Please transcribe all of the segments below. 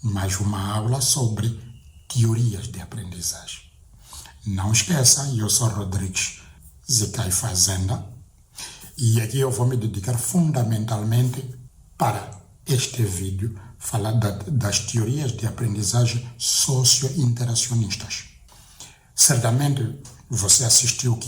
mais uma aula sobre teorias de aprendizagem. Não esqueça, eu sou Rodrigues Zicai Fazenda e aqui eu vou me dedicar fundamentalmente para este vídeo falar das teorias de aprendizagem socio-interacionistas. Certamente você assistiu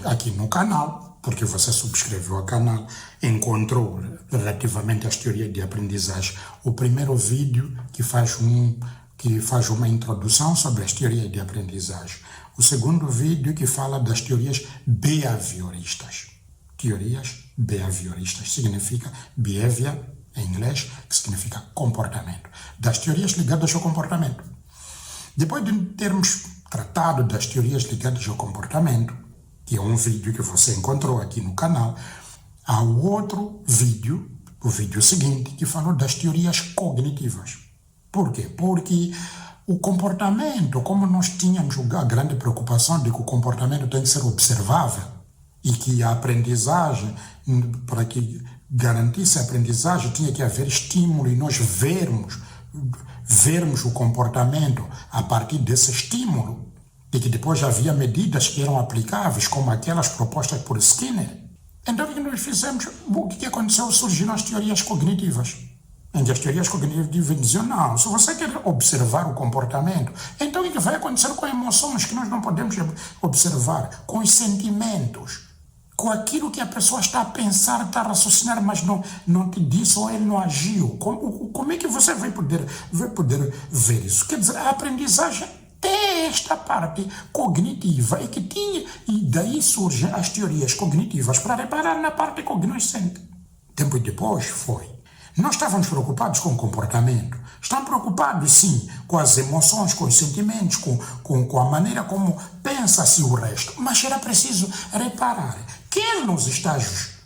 aqui no canal, porque você subscreveu ao canal, encontrou relativamente às teorias de aprendizagem o primeiro vídeo que faz uma introdução sobre as teorias de aprendizagem. O segundo vídeo que fala das teorias behavioristas. Teorias behavioristas significa behavior em inglês, que significa comportamento. Das teorias ligadas ao comportamento. Depois de termos tratado das teorias ligadas ao comportamento, que é um vídeo que você encontrou aqui no canal, há outro vídeo, o vídeo seguinte, que falou das teorias cognitivas. Por quê? Porque o comportamento, como nós tínhamos a grande preocupação de que o comportamento tem que ser observável e que a aprendizagem, para que garantisse a aprendizagem, tinha que haver estímulo e nós vermos o comportamento a partir desse estímulo, e que depois havia medidas que eram aplicáveis, como aquelas propostas por Skinner. Então o que nós fizemos? O que aconteceu? Surgiram as teorias cognitivas. Em que as teorias cognitivas diziam, não, se você quer observar o comportamento, então o que vai acontecer com emoções que nós não podemos observar, com os sentimentos, com aquilo que a pessoa está a pensar, está a raciocinar, mas não te disse ou ele não agiu. Como é que você vai poder ver isso? Quer dizer, a aprendizagem tem esta parte cognitiva e daí surgem as teorias cognitivas para reparar na parte cognoscente. Tempo depois foi. Nós estávamos preocupados com o comportamento, estamos preocupados sim com as emoções, com os sentimentos, com a maneira como pensa-se o resto, mas era preciso reparar, quer nos estágios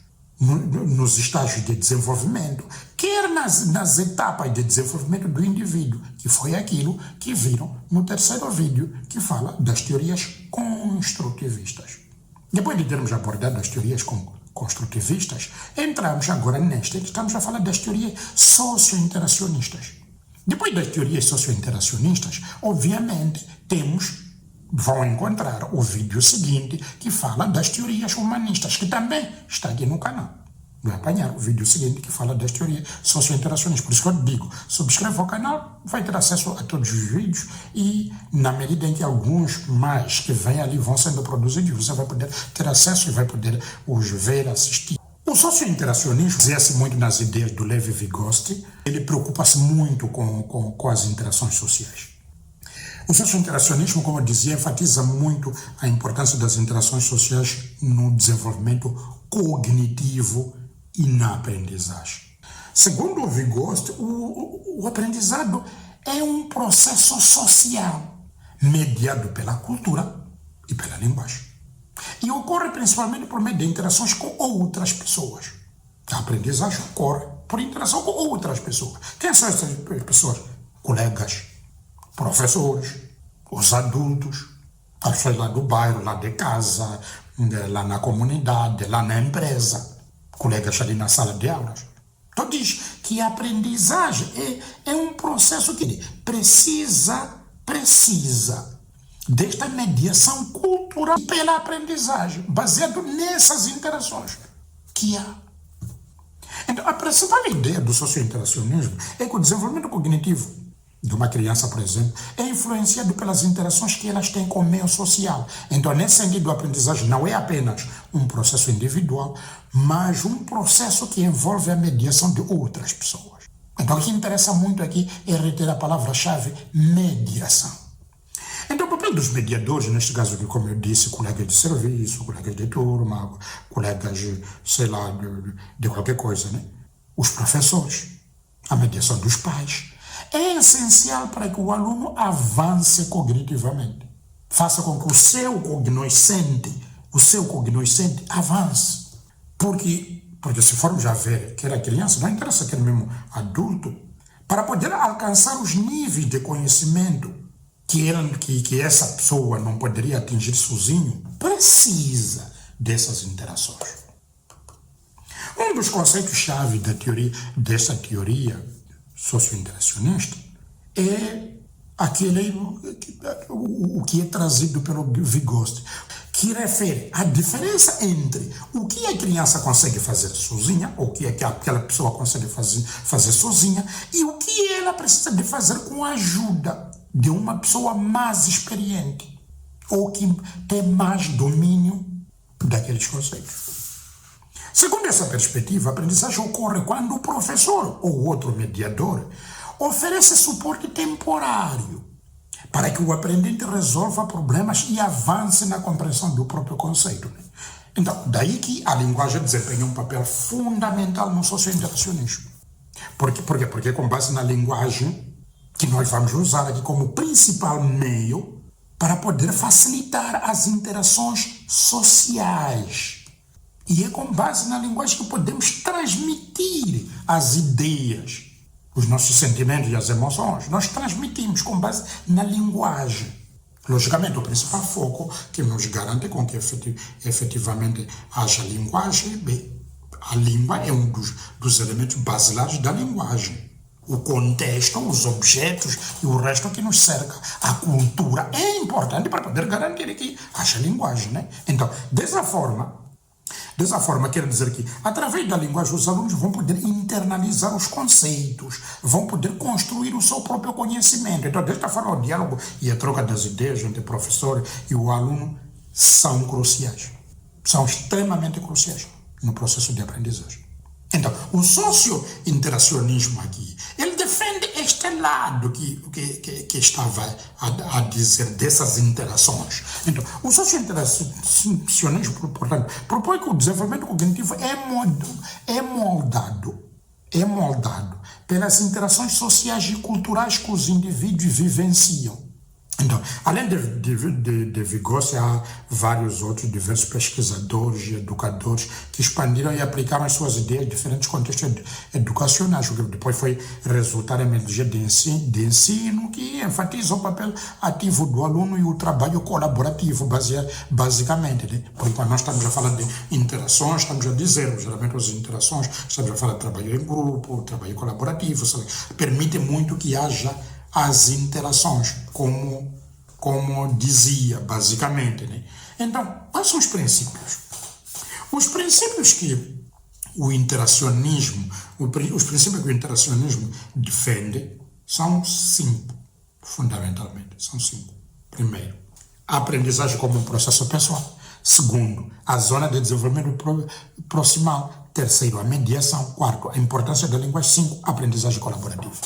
de desenvolvimento, quer nas etapas de desenvolvimento do indivíduo, que foi aquilo que viram no terceiro vídeo, que fala das teorias construtivistas. Depois de termos abordado as teorias construtivistas, entramos agora nesta, estamos a falar das teorias socio-interacionistas. Depois das teorias socio-interacionistas, obviamente, vão encontrar o vídeo seguinte que fala das teorias humanistas, que também está aqui no canal. Vai apanhar o vídeo seguinte que fala das teorias socio-interacionistas. Por isso que eu digo, subscreva o canal, vai ter acesso a todos os vídeos e na medida em que alguns mais que vêm ali vão sendo produzidos, você vai poder ter acesso e vai poder os ver, assistir. O socio-interacionismo baseia-se muito nas ideias do Levi-Vygotsky. Ele preocupa-se muito com as interações sociais. O socio-interacionismo, como eu dizia, enfatiza muito a importância das interações sociais no desenvolvimento cognitivo e na aprendizagem. Segundo o Vygotsky, o aprendizado é um processo social mediado pela cultura e pela linguagem. E ocorre principalmente por meio de interações com outras pessoas. A aprendizagem ocorre por interação com outras pessoas. Quem são essas pessoas? Colegas, professores, os adultos, as pessoas lá do bairro, lá de casa, lá na comunidade, lá na empresa, colegas ali na sala de aulas. Então diz que a aprendizagem é um processo que precisa desta mediação cultural pela aprendizagem, baseado nessas interações que há. Então, a principal ideia do socio-interacionismo é que o desenvolvimento cognitivo de uma criança, por exemplo, é influenciado pelas interações que elas têm com o meio social. Então, nesse sentido, a aprendizagem não é apenas um processo individual, mas um processo que envolve a mediação de outras pessoas. Então, o que interessa muito aqui é reter a palavra-chave mediação. Então, o papel dos mediadores, neste caso, como eu disse, colegas de serviço, colegas de turma, colegas, sei lá, de qualquer coisa, né? Os professores, a mediação dos pais, é essencial para que o aluno avance cognitivamente. Faça com que o seu cognoscente avance. Porque se formos a ver que era criança, não interessa que era mesmo adulto, para poder alcançar os níveis de conhecimento que essa pessoa não poderia atingir sozinho, precisa dessas interações. Um dos conceitos-chave dessa teoria socio-interacionista é aquele o que é trazido pelo Vygotsky, que refere à diferença entre o que a criança consegue fazer sozinha, ou o que aquela pessoa consegue fazer sozinha, e o que ela precisa de fazer com a ajuda de uma pessoa mais experiente, ou que tem mais domínio daqueles conceitos. Segundo essa perspectiva, a aprendizagem ocorre quando o professor ou outro mediador oferece suporte temporário para que o aprendente resolva problemas e avance na compreensão do próprio conceito. Então, daí que a linguagem desempenha um papel fundamental no socio-interacionismo. Por quê? Porque é com base na linguagem que nós vamos usar aqui como principal meio para poder facilitar as interações sociais. E é com base na linguagem que podemos transmitir as ideias, os nossos sentimentos e as emoções. Nós transmitimos com base na linguagem. Logicamente, o principal foco que nos garante com que efetivamente haja linguagem, a língua é um dos elementos basilares da linguagem. O contexto, os objetos e o resto que nos cerca. A cultura é importante para poder garantir que haja linguagem, né? Então, dessa forma, quero dizer que, através da linguagem, os alunos vão poder internalizar os conceitos, vão poder construir o seu próprio conhecimento. Então, desta forma, o diálogo e a troca das ideias entre o professor e o aluno são cruciais. São extremamente cruciais no processo de aprendizagem. Então, o socio-interacionismo aqui, ele defende este lado que estava a dizer dessas interações. Então, o socio-interacionismo, portanto, propõe que o desenvolvimento cognitivo é moldado pelas interações sociais e culturais que os indivíduos vivenciam. Então, além de Vygotsky, há vários outros diversos pesquisadores e educadores que expandiram e aplicaram as suas ideias em diferentes contextos educacionais, o que depois foi resultar em metodologia de ensino que enfatiza o papel ativo do aluno e o trabalho colaborativo, basicamente. Né? Porque quando nós estamos a falar de interações, estamos a dizer, geralmente as interações, estamos a falar de trabalho em grupo, trabalho colaborativo, sabe? Permite muito que haja as interações, como dizia, basicamente. Né? Então, quais são os princípios? Os princípios que o interacionismo, os princípios que o interacionismo defende são 5, fundamentalmente, são 5. Primeiro, a aprendizagem como um processo pessoal. Segundo, a zona de desenvolvimento proximal. Terceiro, a mediação. Quarto, a importância da linguagem. 5, a aprendizagem colaborativa.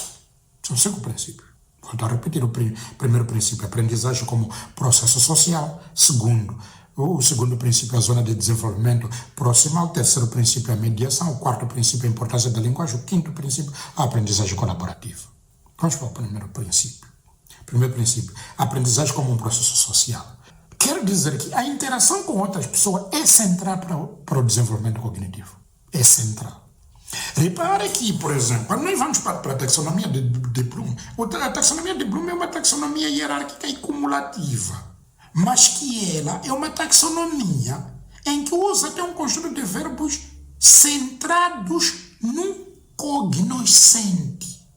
São 5 princípios. Volto a repetir, o primeiro princípio, a aprendizagem como processo social. O segundo princípio, a zona de desenvolvimento proximal. O terceiro princípio, a mediação. O quarto princípio, a importância da linguagem. O quinto princípio, a aprendizagem colaborativa. Vamos para o primeiro princípio. Primeiro princípio, a aprendizagem como um processo social. Quero dizer que a interação com outras pessoas é central para o desenvolvimento cognitivo. É central. Repare que, por exemplo, quando nós vamos para a taxonomia de Bloom, a taxonomia de Bloom é uma taxonomia hierárquica e cumulativa, mas que ela é uma taxonomia em que usa até um conjunto de verbos centrados no cognoscente.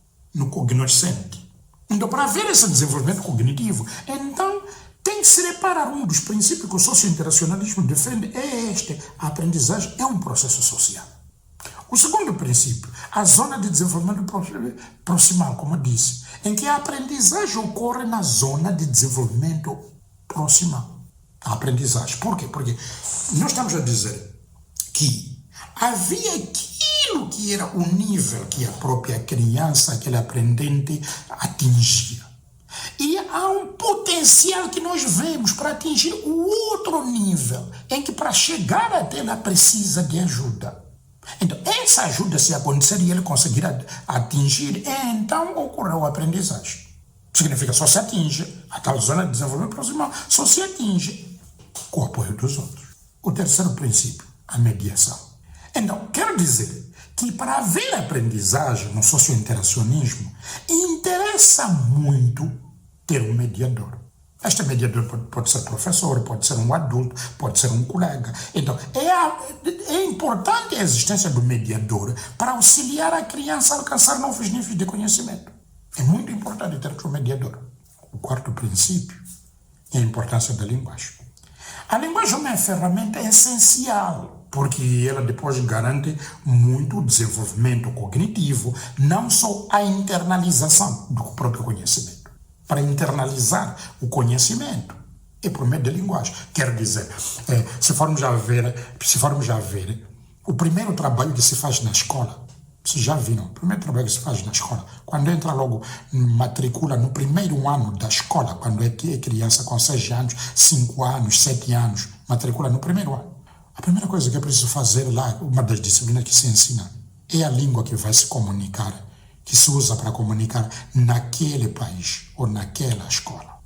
Então, para ver esse desenvolvimento cognitivo, então, tem que se reparar um dos princípios que o socio-interacionalismo defende é este: a aprendizagem é um processo social. O segundo princípio, a zona de desenvolvimento proximal, como eu disse, em que a aprendizagem ocorre na zona de desenvolvimento proximal. A aprendizagem. Por quê? Porque nós estamos a dizer que havia aquilo que era o nível que a própria criança, aquele aprendente, atingia. E há um potencial que nós vemos para atingir o outro nível, em que para chegar até ela precisa de ajuda. Então, essa ajuda, se acontecer e ele conseguir atingir, então ocorreu a aprendizagem. Significa só se atinge, a tal zona de desenvolvimento proximal, só se atinge com o apoio dos outros. O terceiro princípio, a mediação. Então, quero dizer que para haver aprendizagem no socio-interacionismo, interessa muito ter um mediador. Este mediador pode ser professor, pode ser um adulto, pode ser um colega. Então, é importante a existência do mediador para auxiliar a criança a alcançar novos níveis de conhecimento. É muito importante ter um mediador. O quarto princípio é a importância da linguagem. A linguagem é uma ferramenta essencial, porque ela depois garante muito o desenvolvimento cognitivo, não só a internalização do próprio conhecimento. Para internalizar o conhecimento é por meio da linguagem. Quer dizer, se formos a ver, o primeiro trabalho que se faz na escola, vocês já viram, o primeiro trabalho que se faz na escola, quando entra logo, matricula no primeiro ano da escola, quando é criança com 6 anos, 5 anos, 7 anos, matricula no primeiro ano. A primeira coisa que é preciso fazer lá, uma das disciplinas que se ensina, é a língua que vai se comunicar, que se usa para comunicar naquele país ou naquela escola.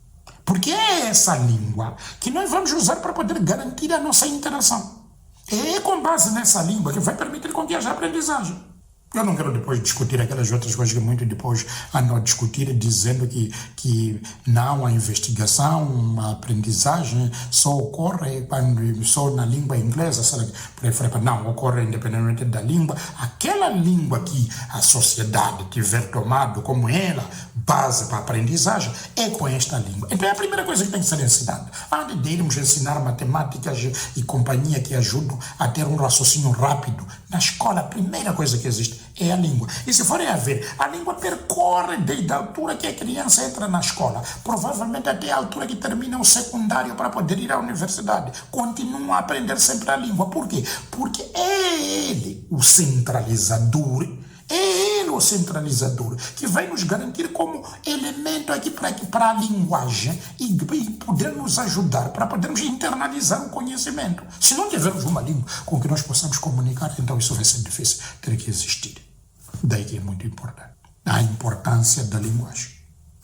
Porque é essa língua que nós vamos usar para poder garantir a nossa interação. É com base nessa língua que vai permitir com que haja aprendizagem. Eu não quero depois discutir aquelas outras coisas que muito depois andam a discutir, dizendo que não, a investigação, a aprendizagem só ocorre só na língua inglesa. Não, ocorre independentemente da língua. Aquela língua que a sociedade tiver tomado como ela, base para a aprendizagem, é com esta língua. Então é a primeira coisa que tem que ser ensinada. Antes de irmos ensinar matemáticas e companhia que ajudam a ter um raciocínio rápido, na escola a primeira coisa que existe é a língua. E se forem a ver, a língua percorre desde a altura que a criança entra na escola, provavelmente até a altura que termina o secundário para poder ir à universidade. Continua a aprender sempre a língua. Por quê? Porque é ele o centralizador. É ele o centralizador que vai nos garantir como elemento aqui para a linguagem e poder nos ajudar para podermos internalizar o conhecimento. Se não tivermos uma língua com que nós possamos comunicar, então isso vai ser difícil, ter que existir. Daí que é muito importante. A importância da linguagem,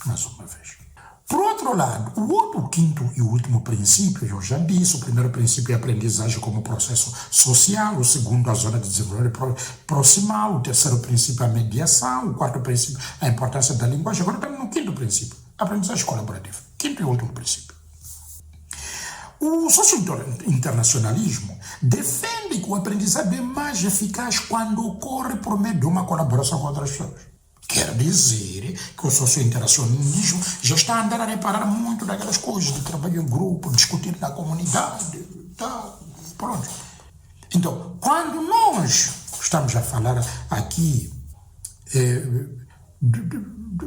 mais uma vez. Por outro lado, o quinto e último princípio, eu já disse, o primeiro princípio é a aprendizagem como processo social, o segundo a zona de desenvolvimento proximal, o terceiro princípio é a mediação, o quarto princípio a importância da linguagem. Agora estamos no quinto princípio, a aprendizagem colaborativa. Quinto e último princípio. O socio-internacionalismo defende que o aprendizado é mais eficaz quando ocorre por meio de uma colaboração com outras pessoas. Quer dizer que o socio-interacionismo já está a andar a reparar muito daquelas coisas de trabalho em grupo, discutir na comunidade, pronto. Então, quando nós estamos a falar aqui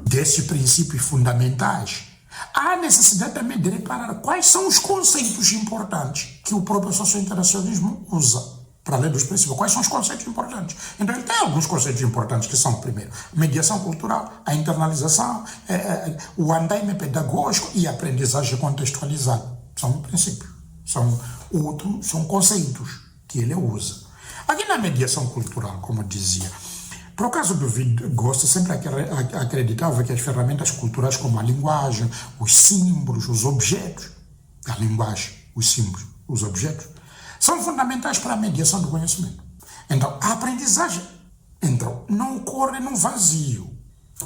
desses princípios fundamentais, há necessidade também de reparar quais são os conceitos importantes que o próprio socio-interacionismo usa. Para além dos princípios, quais são os conceitos importantes? Então, ele tem alguns conceitos importantes que são, primeiro, mediação cultural, a internalização, o andaime pedagógico e a aprendizagem contextualizada. São princípios, são conceitos que ele usa. Aqui na mediação cultural, como dizia, por acaso do Wittgenstein sempre acreditava que as ferramentas culturais como a linguagem, os símbolos, os objetos, a linguagem, os símbolos, os objetos, são fundamentais para a mediação do conhecimento. Então, a aprendizagem não ocorre no vazio.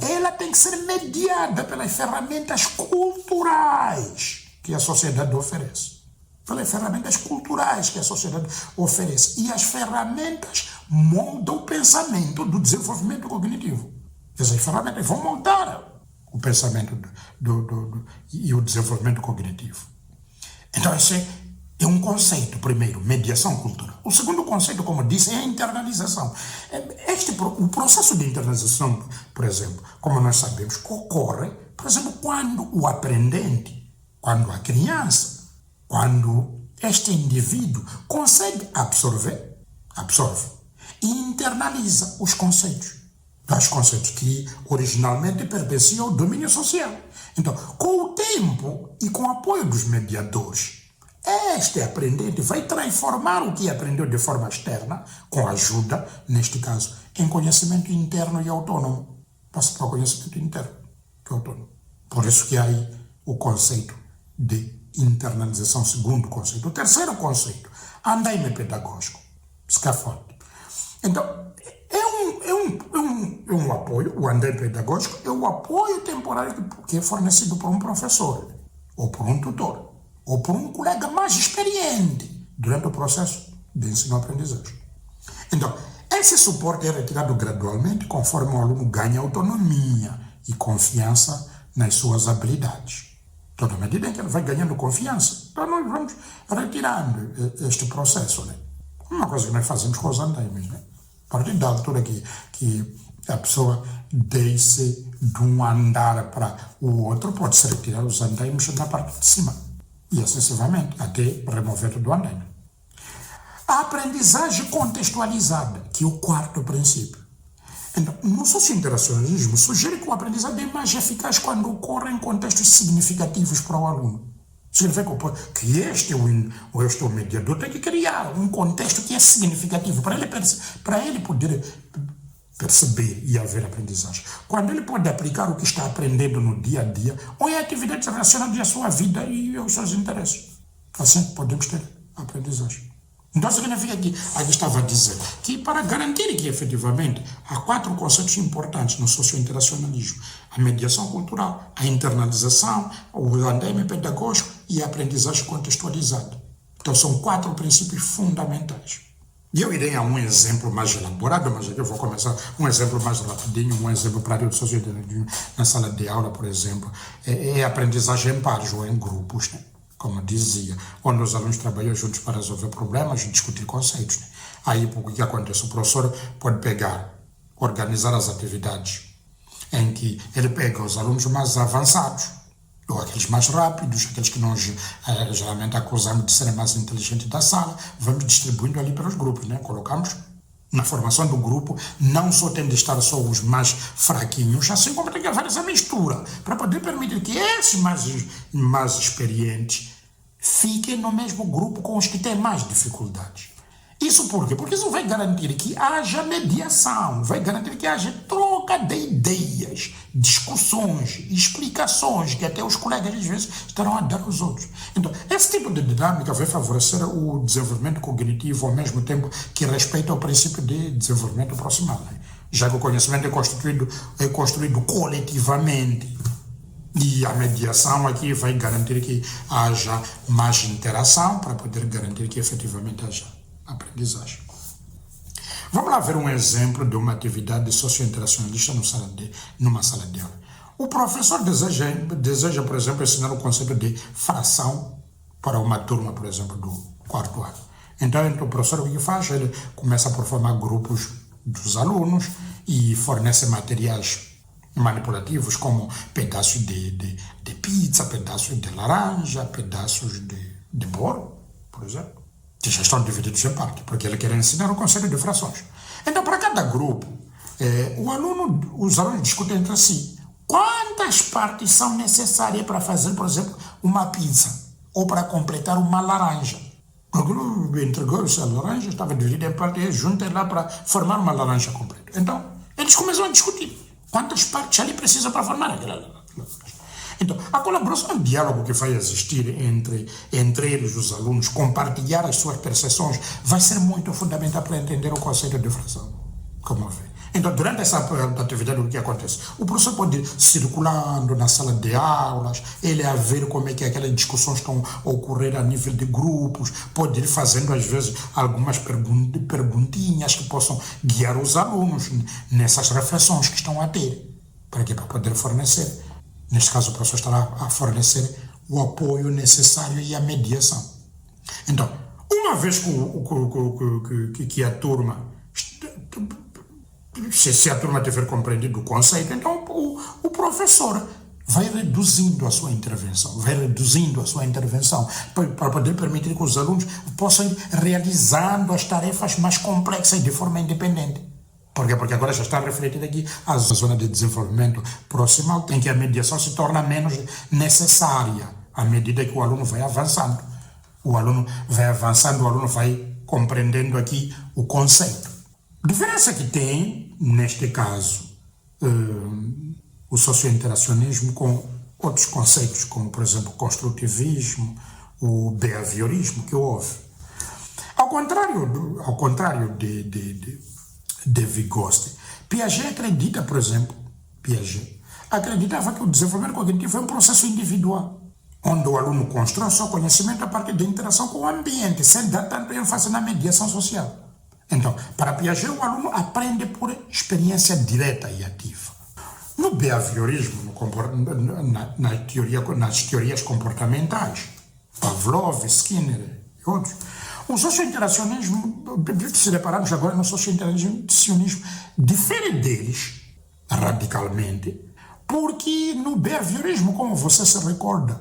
Ela tem que ser mediada pelas ferramentas culturais que a sociedade oferece. Pelas ferramentas culturais que a sociedade oferece. E as ferramentas moldam o pensamento do desenvolvimento cognitivo. Essas ferramentas vão moldar o pensamento e o desenvolvimento cognitivo. Então, esse é um conceito, primeiro, mediação cultural. O segundo conceito, como disse, é a internalização. O processo de internalização, por exemplo, como nós sabemos, ocorre, por exemplo, quando o aprendente, quando a criança, quando este indivíduo consegue absorve e internaliza os conceitos que originalmente pertenciam ao domínio social. Então, com o tempo e com o apoio dos mediadores, este aprendente vai transformar o que aprendeu de forma externa, com ajuda, neste caso, em conhecimento interno e autônomo. Passa para o conhecimento interno e autônomo. Por isso que há aí o conceito de internalização, segundo conceito. O terceiro conceito, andaime pedagógico, scaffold. Então, é um apoio, o andaime pedagógico é o apoio temporário que é fornecido por um professor. ou por um tutor, ou por um colega mais experiente durante o processo de ensino-aprendizagem. Então, esse suporte é retirado gradualmente conforme o aluno ganha autonomia e confiança nas suas habilidades. Toda medida em que ele vai ganhando confiança, então nós vamos retirando este processo, né? Uma coisa que nós fazemos com os andaimes, né? A partir da altura que a pessoa desce de um andar para o outro, pode-se retirar os andaimes na parte de cima. E assim sucessivamente, até remover do andaime. A aprendizagem contextualizada, que é o quarto princípio. Então, no socio-interacionalismo, sugere que o aprendizado é mais eficaz quando ocorre em contextos significativos para o aluno. Significa que este é o mediador tem que criar um contexto que é significativo para ele poder perceber e haver aprendizagem. Quando ele pode aplicar o que está aprendendo no dia a dia ou em atividades relacionadas à sua vida e aos seus interesses. Assim podemos ter aprendizagem. Então significa que, aqui estava a dizer, que para garantir que efetivamente há 4 conceitos importantes no socio-interacionalismo: a mediação cultural, a internalização, o andaime pedagógico e a aprendizagem contextualizada. Então são 4 princípios fundamentais. E eu irei a um exemplo mais elaborado, mas aqui eu vou começar um exemplo mais rapidinho, um exemplo para o socio-interacionalismo na sala de aula, por exemplo, é a aprendizagem em pares ou em grupos, né? Como dizia, onde os alunos trabalham juntos para resolver problemas e discutir conceitos. Né? Aí o que acontece? O professor pode organizar as atividades em que ele pega os alunos mais avançados, ou aqueles mais rápidos, aqueles que nós geralmente acusamos de serem mais inteligentes da sala, vamos distribuindo ali para os grupos, né? Colocamos na formação do grupo, não só tem de estar só os mais fraquinhos, assim como tem que haver essa mistura, para poder permitir que esses mais experientes fiquem no mesmo grupo com os que têm mais dificuldades. Isso por quê? Porque isso vai garantir que haja mediação, vai garantir que haja troca de ideias, discussões, explicações que até os colegas às vezes estarão a dar aos outros. Então, esse tipo de dinâmica vai favorecer o desenvolvimento cognitivo ao mesmo tempo que respeita o princípio de desenvolvimento proximal, né? Já que o conhecimento é construído coletivamente. E a mediação aqui vai garantir que haja mais interação para poder garantir que efetivamente haja aprendizagem. Vamos lá ver um exemplo de uma atividade socio-interacionalista numa sala de aula. O professor deseja, por exemplo, ensinar o conceito de fração para uma turma, por exemplo, do 4º ano. Então, o professor o que faz? Ele começa por formar grupos dos alunos e fornece materiais manipulativos como pedaços de pizza, pedaços de laranja, pedaços de bolo, por exemplo, que já estão divididos em parte, porque ele quer ensinar o conceito de frações. Então, para cada grupo, os alunos discutem entre si quantas partes são necessárias para fazer, por exemplo, uma pizza ou para completar uma laranja. O grupo entregou-se a laranja, estava dividido em partes, junta lá para formar uma laranja completa. Então, eles começam a discutir quantas partes ali precisa para formar aquela laranja. Então, a colaboração, o diálogo que vai existir entre eles, os alunos, compartilhar as suas percepções, vai ser muito fundamental para entender o conceito de fração. Como vê. Então, durante essa atividade, o que acontece? O professor pode ir circulando na sala de aulas, ele a ver como é que aquelas discussões estão a ocorrer a nível de grupos, pode ir fazendo, às vezes, algumas perguntinhas que possam guiar os alunos nessas reflexões que estão a ter, para poder fornecer. Neste caso, o professor estará a fornecer o apoio necessário e a mediação. Então, uma vez que a turma, se a turma tiver compreendido o conceito, então o professor vai reduzindo a sua intervenção, para poder permitir que os alunos possam ir realizando as tarefas mais complexas de forma independente. Por quê? Porque agora já está refletido aqui a zona de desenvolvimento proximal, em que a mediação se torna menos necessária à medida que o aluno vai avançando. O aluno vai compreendendo aqui o conceito. A diferença que tem, neste caso, o socio-interacionismo com outros conceitos, como, por exemplo, o construtivismo, o behaviorismo que houve. Ao contrário de Vygotsky, Piaget acreditava que o desenvolvimento cognitivo é um processo individual. onde o aluno constrói o seu conhecimento a partir da interação com o ambiente, sem dar tanto ênfase na mediação social. Então, para Piaget, o aluno aprende por experiência direta e ativa. No behaviorismo, nas teorias comportamentais, Pavlov, Skinner e outros, o socio-interacionismo, se repararmos agora no socio-interacionismo, difere deles radicalmente, porque no behaviorismo, como você se recorda,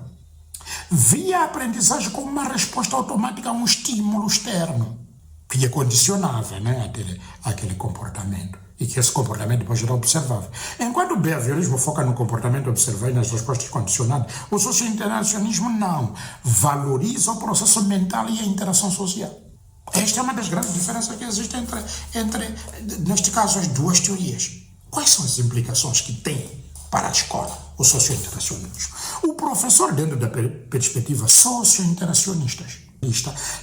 via a aprendizagem como uma resposta automática a um estímulo externo, que condicionava, né, aquele comportamento, e que esse comportamento depois era observável. Enquanto o behaviorismo foca no comportamento observável e nas respostas condicionadas, o socio-interacionismo não, valoriza o processo mental e a interação social. Esta é uma das grandes diferenças que existem entre, neste caso, as duas teorias. Quais são as implicações que tem para a escola o socio-interacionismo? O professor, dentro da perspectiva socio-interacionista,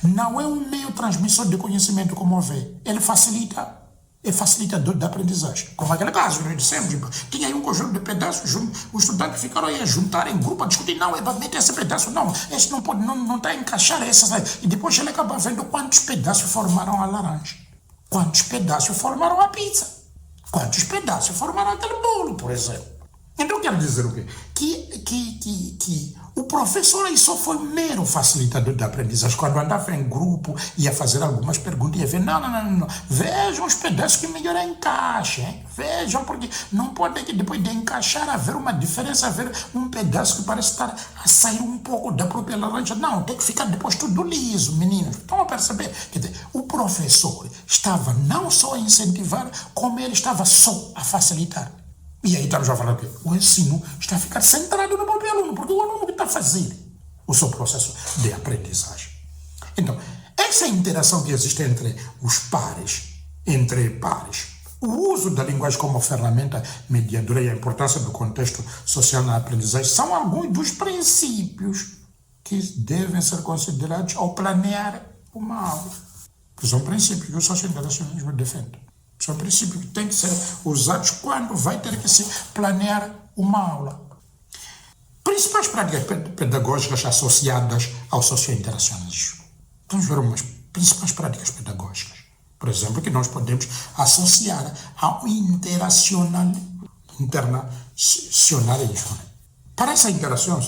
não é um meio transmissor de conhecimento como vê. Ele é facilitador da aprendizagem. Como aquele caso, nós dissemos, tinha aí um conjunto de pedaços, os estudantes ficaram aí a juntar em grupo, a discutir, não, é para meter esse pedaço, não, esse não pode, não está a encaixar essas aí. E depois ele acaba vendo quantos pedaços formaram a laranja, quantos pedaços formaram a pizza, quantos pedaços formaram aquele bolo, por exemplo. Então quero dizer o quê? Que o professor aí só foi mero facilitador da aprendizagem. Quando andava em grupo, ia fazer algumas perguntas, ia ver, não. Vejam os pedaços que melhor encaixem. Vejam, porque não pode, depois de encaixar, haver uma diferença, haver um pedaço que parece estar a sair um pouco da própria laranja. Não, tem que ficar depois tudo liso, meninos. Estão a perceber? Quer dizer, o professor estava não só a incentivar, como ele estava só a facilitar. E aí estamos a falar que o ensino está a ficar centrado no próprio aluno, porque o aluno que está a fazer o seu processo de aprendizagem. Então, essa interação que existe entre pares, o uso da linguagem como ferramenta mediadora e a importância do contexto social na aprendizagem são alguns dos princípios que devem ser considerados ao planear uma aula. São princípios que o socio-interacionismo defende. São princípios que têm que ser usados quando vai ter que se planear uma aula. Principais práticas pedagógicas associadas ao socio-interacionismo. Vamos ver umas principais práticas pedagógicas. Por exemplo, que nós podemos associar ao internacionalismo. Para essa interação,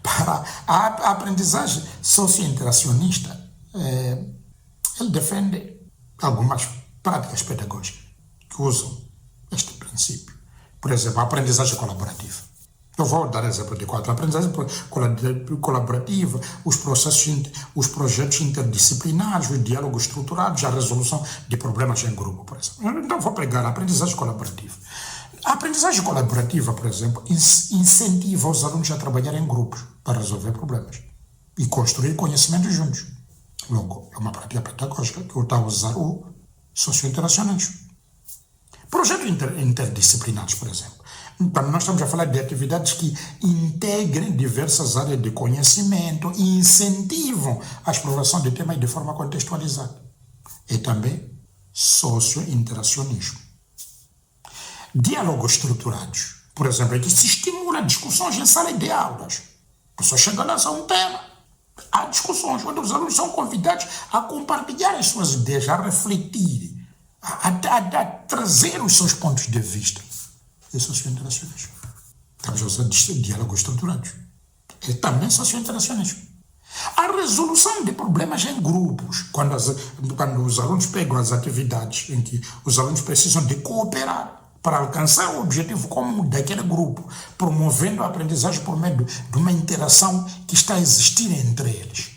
para a aprendizagem socio-interacionista, ele defende algumas práticas pedagógicas que usam este princípio. Por exemplo, a aprendizagem colaborativa. Eu vou dar exemplo de quatro. A aprendizagem colaborativa, os projetos interdisciplinares, os diálogos estruturados, a resolução de problemas em grupo, por exemplo. Então, vou pegar a aprendizagem colaborativa. A aprendizagem colaborativa, por exemplo, incentiva os alunos a trabalhar em grupos para resolver problemas e construir conhecimento juntos. Logo, é uma prática pedagógica que está a usar o socio-interacionismo. Projetos interdisciplinares, por exemplo. Então, nós estamos a falar de atividades que integrem diversas áreas de conhecimento e incentivam a exploração de temas de forma contextualizada. E também socio-interacionismo. Diálogos estruturados, por exemplo, é que se estimula discussões em sala de aulas. A pessoa chega lá, um tema. Há discussões onde os alunos são convidados a compartilhar as suas ideias, a refletir, a trazer os seus pontos de vista. É socio-interacionismo. Estamos a usar diálogos estruturados. É também socio-interacionismo. A resolução de problemas em grupos, quando os alunos pegam as atividades em que os alunos precisam de cooperar para alcançar o objetivo comum daquele grupo, promovendo a aprendizagem por meio de uma interação que está a existir entre eles.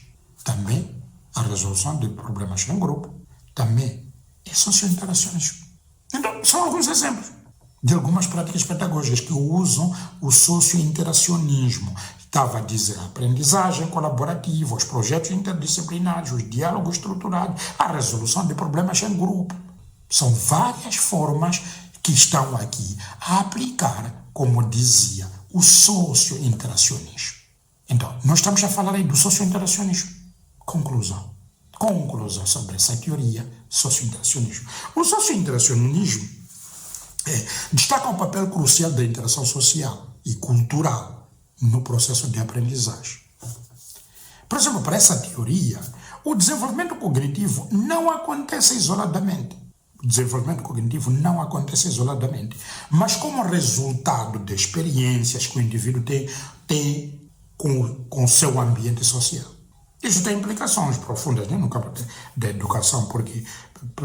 Também a resolução de problemas em grupo, também é socio-interacionismo. Então, são alguns exemplos de algumas práticas pedagógicas que usam o socio-interacionismo. Estava a dizer a aprendizagem colaborativa, os projetos interdisciplinares, os diálogos estruturados, a resolução de problemas em grupo. São várias formas que estão aqui a aplicar, como dizia, o socio-interacionismo. Então, nós estamos a falar aí do socio-interacionismo. Conclusão sobre essa teoria socio-interacionismo. O socio-interacionismo Destaca o papel crucial da interação social e cultural no processo de aprendizagem. Por exemplo, para essa teoria, o desenvolvimento cognitivo não acontece isoladamente. O desenvolvimento cognitivo não acontece isoladamente, mas como resultado de experiências que o indivíduo tem com o seu ambiente social. Isso tem implicações profundas, né, no campo da educação, porque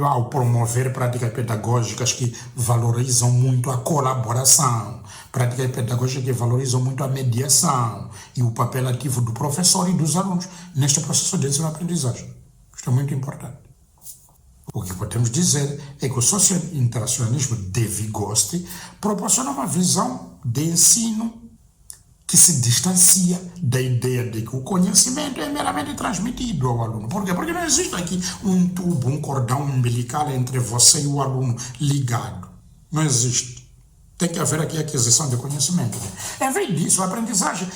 ao promover práticas pedagógicas que valorizam muito a colaboração, práticas pedagógicas que valorizam muito a mediação e o papel ativo do professor e dos alunos neste processo de ensino-aprendizagem. Isto é muito importante. O que podemos dizer é que o socio-interacionismo de Vygotsky proporciona uma visão de ensino que se distancia da ideia de que o conhecimento é meramente transmitido ao aluno. Por quê? Porque não existe aqui um tubo, um cordão umbilical entre você e o aluno ligado. Não existe. Tem que haver aqui aquisição de conhecimento. Em vez disso, a aprendizagem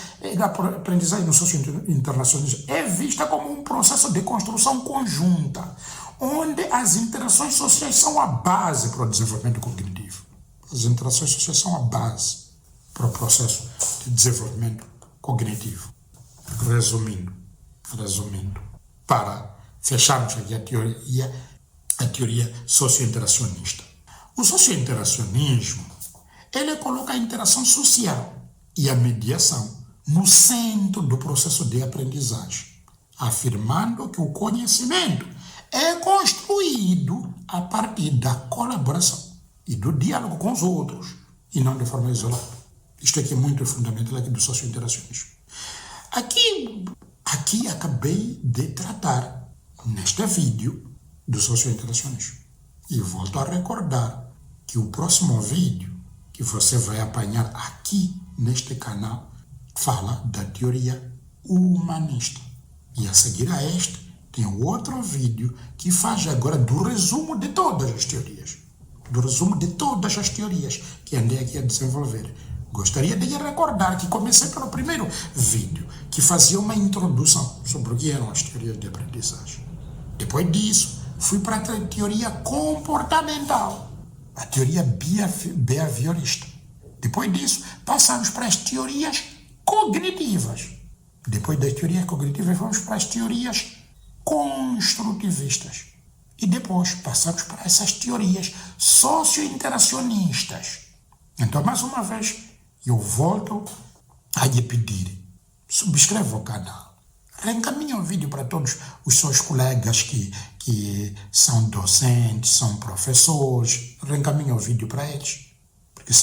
no socio-internacionalismo é vista como um processo de construção conjunta, onde as interações sociais são a base para o desenvolvimento cognitivo. As interações sociais são a base para o processo de desenvolvimento cognitivo. Resumindo, para fecharmos aqui a teoria socio-interacionista. O socio-interacionismo, ele coloca a interação social e a mediação no centro do processo de aprendizagem, afirmando que o conhecimento é construído a partir da colaboração e do diálogo com os outros, e não de forma isolada. Isto aqui é muito fundamental aqui do socio-interacionismo. Aqui acabei de tratar, neste vídeo, do socio-interacionismo. E volto a recordar que o próximo vídeo que você vai apanhar aqui neste canal fala da teoria humanista. E a seguir a este, tem outro vídeo que faz agora do resumo de todas as teorias. Do resumo de todas as teorias que andei aqui a desenvolver. Gostaria de recordar que comecei pelo primeiro vídeo, que fazia uma introdução sobre o que eram as teorias de aprendizagem. Depois disso, fui para a teoria comportamental, a teoria behaviorista. Depois disso, passamos para as teorias cognitivas. Depois das teorias cognitivas, vamos para as teorias construtivistas. E depois passamos para essas teorias socio-interacionistas. Então, mais uma vez, eu volto a lhe pedir, subscreva o canal, reencaminhe o vídeo para todos os seus colegas que são docentes, são professores, reencaminhe o vídeo para eles, porque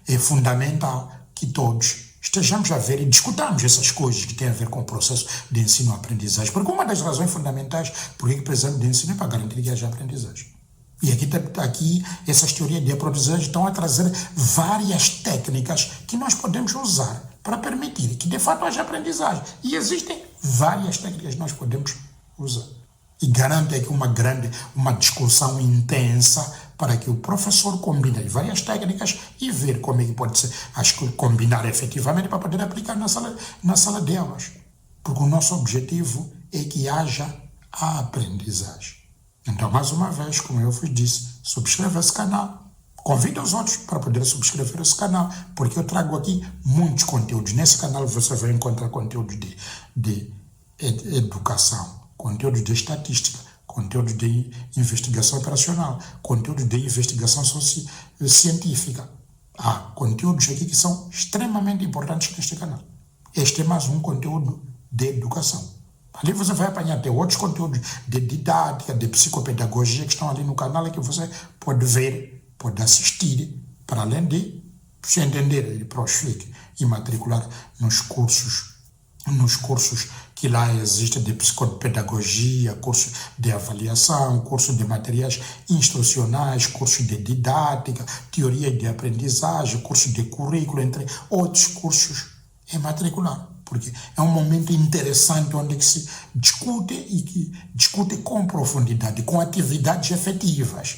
é fundamental que todos estejamos a ver e discutamos essas coisas que têm a ver com o processo de ensino-aprendizagem, porque uma das razões fundamentais por que precisamos de ensino é para garantir que haja aprendizagem. E aqui essas teorias de aprendizagem estão a trazer várias técnicas que nós podemos usar para permitir que de fato haja aprendizagem. E existem várias técnicas que nós podemos usar. E garanto aqui uma discussão intensa para que o professor combine várias técnicas e ver como é que pode ser combinar efetivamente para poder aplicar na sala de aulas. Porque o nosso objetivo é que haja a aprendizagem. Então, mais uma vez, como eu vos disse, subscreva esse canal. Convide os outros para poder subscrever esse canal, porque eu trago aqui muitos conteúdos. Nesse canal você vai encontrar conteúdos de educação, conteúdos de estatística, conteúdos de investigação operacional, conteúdos de investigação científica. Há conteúdos aqui que são extremamente importantes neste canal. Este é mais um conteúdo de educação. Ali você vai apanhar até outros conteúdos de didática, de psicopedagogia que estão ali no canal e que você pode ver, pode assistir, para além de se entender e proseguir e matricular nos cursos que lá existem de psicopedagogia, curso de avaliação, curso de materiais instrucionais, curso de didática, teoria de aprendizagem, curso de currículo, entre outros cursos, é matricular. Porque é um momento interessante onde que se discute e que discute com profundidade, com atividades efetivas,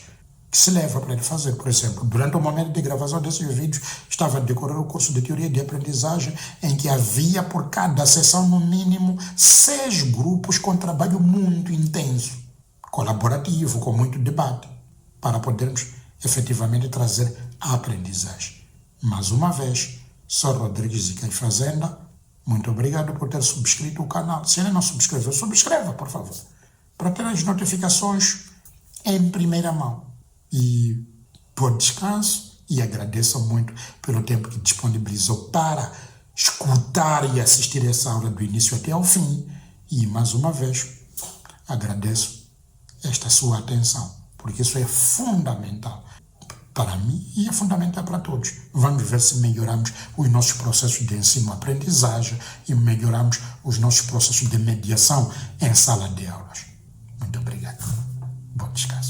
que se leva para ele fazer. Por exemplo, durante o momento de gravação desses vídeos, estava a decorrer o curso de teoria de aprendizagem, em que havia por cada sessão, no mínimo, 6 grupos com trabalho muito intenso, colaborativo, com muito debate, para podermos efetivamente trazer a aprendizagem. Mais uma vez, sou Rodrigues de Cai Fazenda. Muito obrigado por ter subscrito o canal. Se ainda não subscreveu, subscreva, por favor, para ter as notificações em primeira mão. E bom descanso, e agradeço muito pelo tempo que disponibilizou para escutar e assistir essa aula do início até ao fim. E mais uma vez, agradeço esta sua atenção, porque isso é fundamental para mim e é fundamental para todos. Vamos ver se melhoramos os nossos processos de ensino-aprendizagem e melhoramos os nossos processos de mediação em sala de aulas. Muito obrigado. Bom descanso.